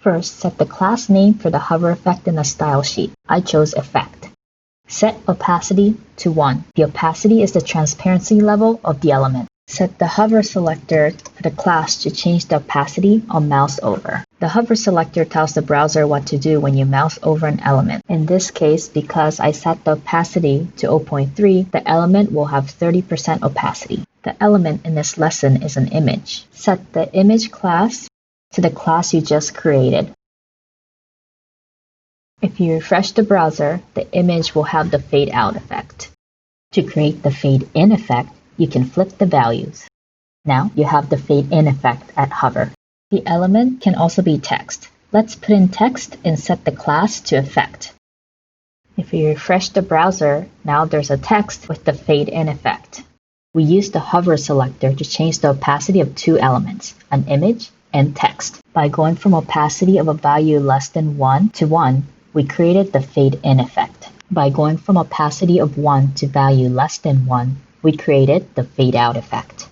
First, set the class name for the hover effect in the style sheet. I chose Effect. Set opacity to 1. The opacity is the transparency level of the element. Set the hover selector for the class to change the opacity on mouse over. The hover selector tells the browser what to do when you mouse over an element. In this case, because I set the opacity to 0.3, the element will have 30% opacity. The element in this lesson is an image. Set the image class to the class you just created. If you refresh the browser, the image will have the fade out effect. To create the fade in effect, you can flip the values. Now you have the fade in effect at hover. The element can also be text. Let's put in text and set the class to effect. If you refresh the browser, now there's a text with the fade in effect. We use the hover selector to change the opacity of two elements, an image and text. By going from opacity of a value less than 1 to 1, we created the fade in effect. By going from opacity of 1 to value less than 1, we created the fade out effect.